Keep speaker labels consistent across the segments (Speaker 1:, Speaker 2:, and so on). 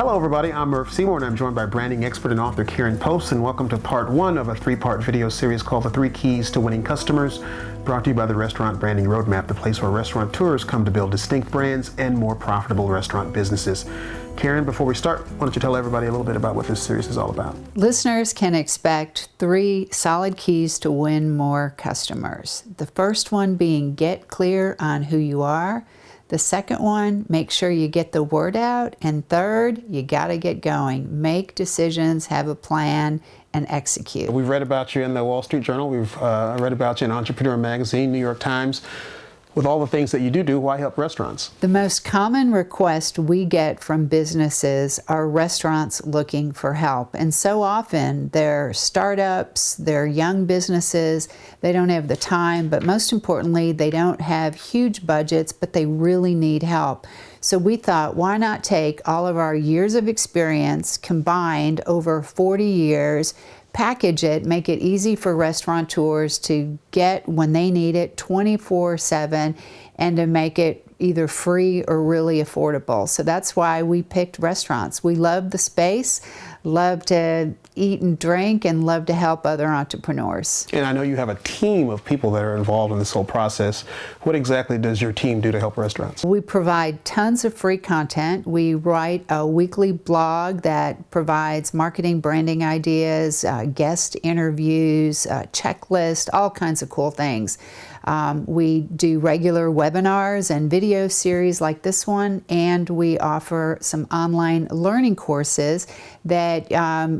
Speaker 1: Hello everybody, I'm Merv Seymour and I'm joined by branding expert and author Karen Post, and welcome to part one of a three-part video series called The 3 Keys to Winning Customers, brought to you by the Restaurant Branding Roadmap, the place where restaurateurs come to build distinct brands and more profitable restaurant businesses. Karen, before we start, why don't you tell everybody a little bit about what this series is all about?
Speaker 2: Listeners can expect 3 solid keys to win more customers. The first one being get clear on who you are. The second one, make sure you get the word out. And third, you got to get going. Make decisions, have a plan, and execute.
Speaker 1: We've read about you in the Wall Street Journal. We've read about you in Entrepreneur Magazine, New York Times. With all the things that you do, why help restaurants?
Speaker 2: The most common request we get from businesses are restaurants looking for help. And so often they're startups, they're young businesses, they don't have the time, but most importantly, they don't have huge budgets, but they really need help. So we thought, why not take all of our years of experience combined over 40 years, package it, make it easy for restaurateurs to get when they need it 24/7, and to make it either free or really affordable. So that's why we picked restaurants. We love the space, love to eat and drink, and love to help other entrepreneurs.
Speaker 1: And I know you have a team of people that are involved in this whole process. What exactly does your team do to help restaurants?
Speaker 2: We provide tons of free content. We write a weekly blog that provides marketing, branding ideas, guest interviews, checklist, all kinds of cool things. We do regular webinars and video series like this one, and we offer some online learning courses that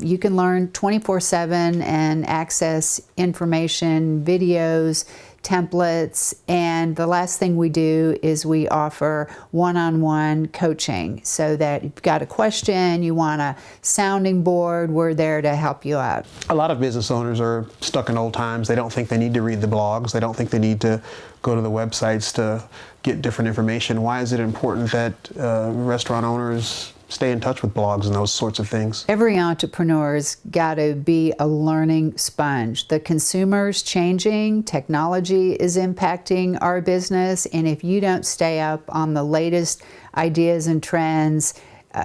Speaker 2: you can learn 24/7 and access information, videos, templates. And the last thing we do is we offer one-on-one coaching, so that if you've got a question, you want a sounding board, we're there to help you out.
Speaker 1: A lot of business owners are stuck in old times. They don't think they need to read the blogs. They don't think they need to go to the websites to get different information. Why is it important that restaurant owners stay in touch with blogs and those sorts of things?
Speaker 2: Every entrepreneur's got to be a learning sponge. The consumer's changing, technology is impacting our business, and if you don't stay up on the latest ideas and trends,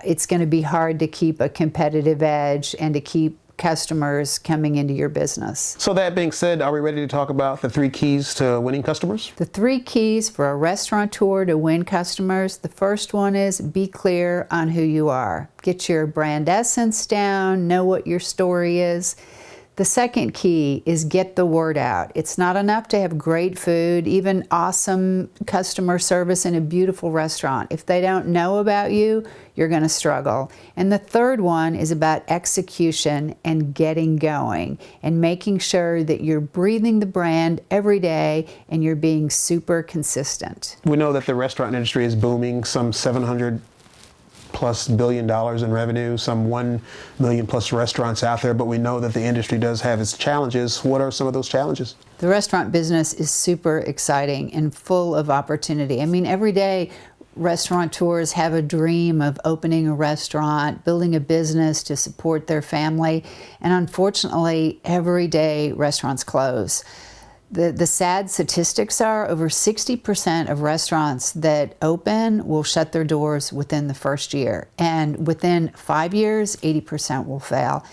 Speaker 2: it's going to be hard to keep a competitive edge and to keep customers coming into your business.
Speaker 1: So that being said, are we ready to talk about the 3 keys to winning customers?
Speaker 2: The 3 keys for a restaurateur to win customers. The first one is be clear on who you are. Get your brand essence down, know what your story is. The second key is get the word out. It's not enough to have great food, even awesome customer service in a beautiful restaurant. If they don't know about you, you're going to struggle. And the third one is about execution and getting going and making sure that you're breathing the brand every day and you're being super consistent.
Speaker 1: We know that the restaurant industry is booming, some $700+ billion in revenue, some 1 million plus restaurants out there, but we know that the industry does have its challenges. What are some of those challenges?
Speaker 2: The restaurant business is super exciting and full of opportunity. I mean, every day restaurateurs have a dream of opening a restaurant, building a business to support their family, and unfortunately, every day restaurants close. The sad statistics are over 60% of restaurants that open will shut their doors within the first year. And within 5 years, 80% will fail.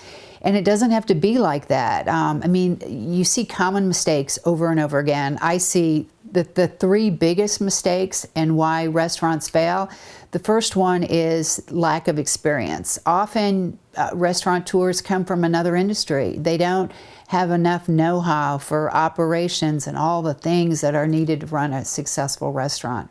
Speaker 2: And it doesn't have to be like that. I mean, you see common mistakes over and over again. I see the 3 biggest mistakes and why restaurants fail. The first one is lack of experience. Often restaurateurs come from another industry. They don't have enough know-how for operations and all the things that are needed to run a successful restaurant.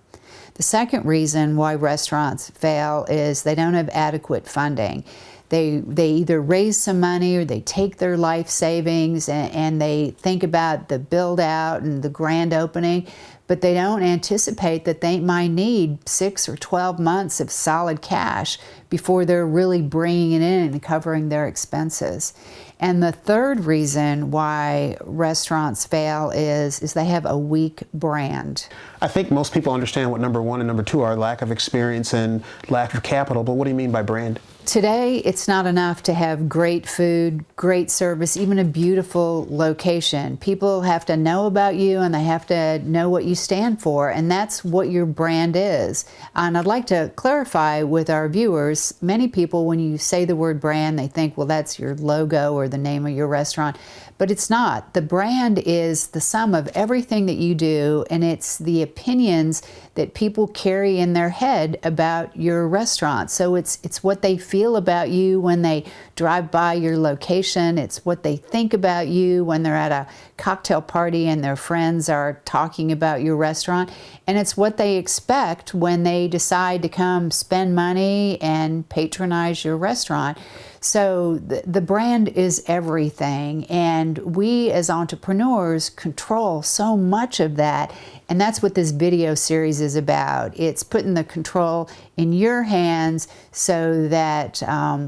Speaker 2: The second reason why restaurants fail is they don't have adequate funding. They either raise some money or they take their life savings and they think about the build out and the grand opening, but they don't anticipate that they might need 6 or 12 months of solid cash before they're really bringing it in and covering their expenses. And the third reason why restaurants fail is they have a weak brand.
Speaker 1: I think most people understand what number 1 and number 2 are, lack of experience and lack of capital, but what do you mean by brand?
Speaker 2: Today, it's not enough to have great food, great service, even a beautiful location. People have to know about you and they have to know what you stand for, and that's what your brand is. And I'd like to clarify with our viewers, many people, when you say the word brand, they think, well, that's your logo or the name of your restaurant. But it's not. The brand is the sum of everything that you do, and it's the opinions that people carry in their head about your restaurant. So it's what they feel about you when they drive by your location. It's what they think about you when they're at a cocktail party and their friends are talking about your restaurant. And it's what they expect when they decide to come spend money and patronize your restaurant. So the brand is everything, and we as entrepreneurs control so much of that, and that's what this video series is about. It's putting the control in your hands so that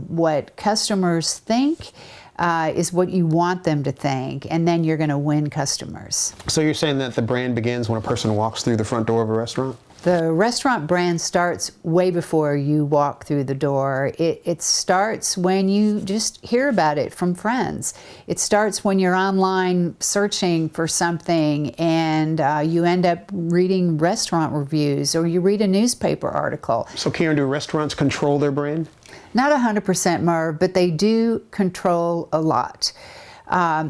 Speaker 2: what customers think is what you want them to think, and then you're going to win customers.
Speaker 1: So you're saying that the brand begins when a person walks through the front door of a restaurant?
Speaker 2: The restaurant brand starts way before you walk through the door. It starts when you just hear about it from friends. It starts when you're online searching for something and you end up reading restaurant reviews, or you read a newspaper article.
Speaker 1: So Karen, do restaurants control their brand?
Speaker 2: Not 100%, Merv, but they do control a lot.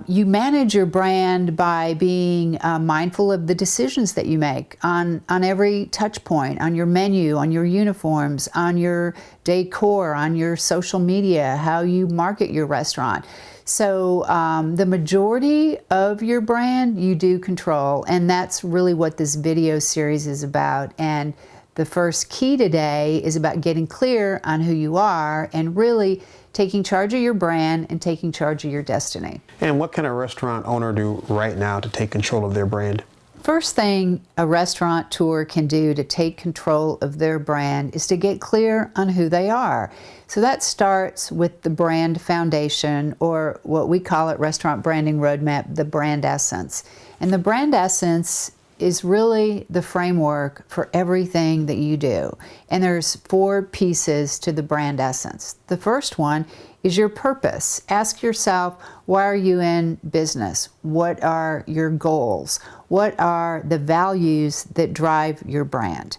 Speaker 2: You manage your brand by being mindful of the decisions that you make on every touch point, on your menu, on your uniforms, on your decor, on your social media, how you market your restaurant. So the majority of your brand you do control, and that's really what this video series is about. And the first key today is about getting clear on who you are and really taking charge of your brand and taking charge of your destiny.
Speaker 1: And what can a restaurant owner do right now to take control of their brand?
Speaker 2: First thing a restaurateur can do to take control of their brand is to get clear on who they are. So that starts with the brand foundation, or what we call it, Restaurant Branding Roadmap, the brand essence. And the brand essence is really the framework for everything that you do. And there's 4 pieces to the brand essence. The first one is your purpose. Ask yourself, why are you in business? What are your goals? What are the values that drive your brand?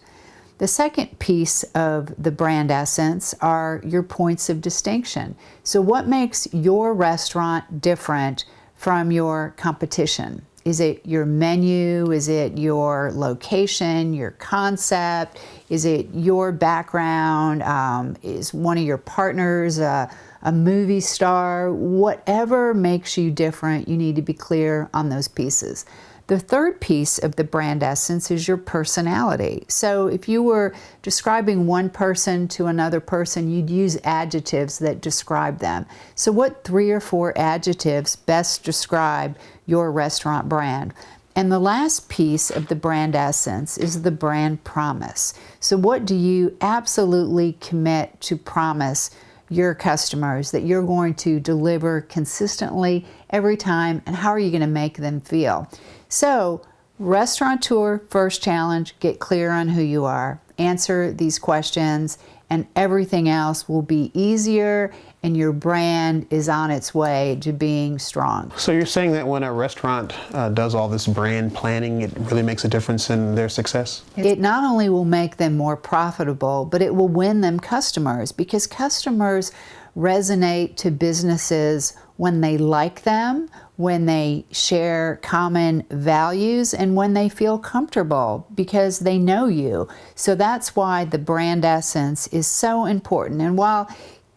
Speaker 2: The second piece of the brand essence are your points of distinction. So what makes your restaurant different from your competition? Is it your menu? Is it your location, your concept? Is it your background? Is one of your partners a movie star? Whatever makes you different, you need to be clear on those pieces. The third piece of the brand essence is your personality. So if you were describing one person to another person, you'd use adjectives that describe them. So what 3 or 4 adjectives best describe your restaurant brand? And the last piece of the brand essence is the brand promise. So what do you absolutely commit to promise your customers that you're going to deliver consistently every time, and how are you going to make them feel? So, restaurateur, first challenge, get clear on who you are. Answer these questions, and everything else will be easier, and your brand is on its way to being strong.
Speaker 1: So you're saying that when a restaurant does all this brand planning, it really makes a difference in their success?
Speaker 2: It not only will make them more profitable, but it will win them customers, because customers resonate to businesses when they like them, when they share common values, and when they feel comfortable because they know you. So that's why the brand essence is so important. And while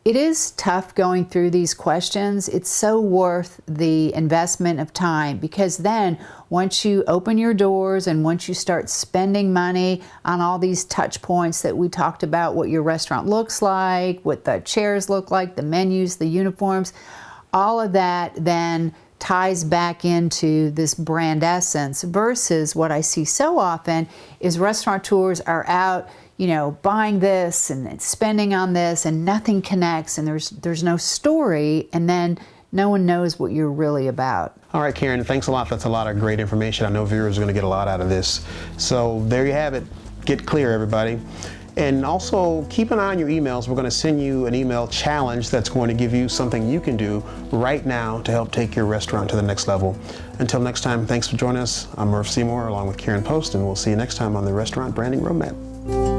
Speaker 2: it is tough going through these questions, it's so worth the investment of time, because then once you open your doors and once you start spending money on all these touch points that we talked about, what your restaurant looks like, what the chairs look like, the menus, the uniforms, all of that then ties back into this brand essence, versus what I see so often is restaurateurs are out, buying this and spending on this, and nothing connects, and there's no story, and then no one knows what you're really about.
Speaker 1: All right, Karen, thanks a lot. That's a lot of great information. I know viewers are going to get a lot out of this. So there you have it. Get clear, everybody. And also keep an eye on your emails. We're going to send you an email challenge that's going to give you something you can do right now to help take your restaurant to the next level. Until next time, thanks for joining us. I'm Merv Seymour along with Karen Post, and we'll see you next time on the Restaurant Branding Roadmap.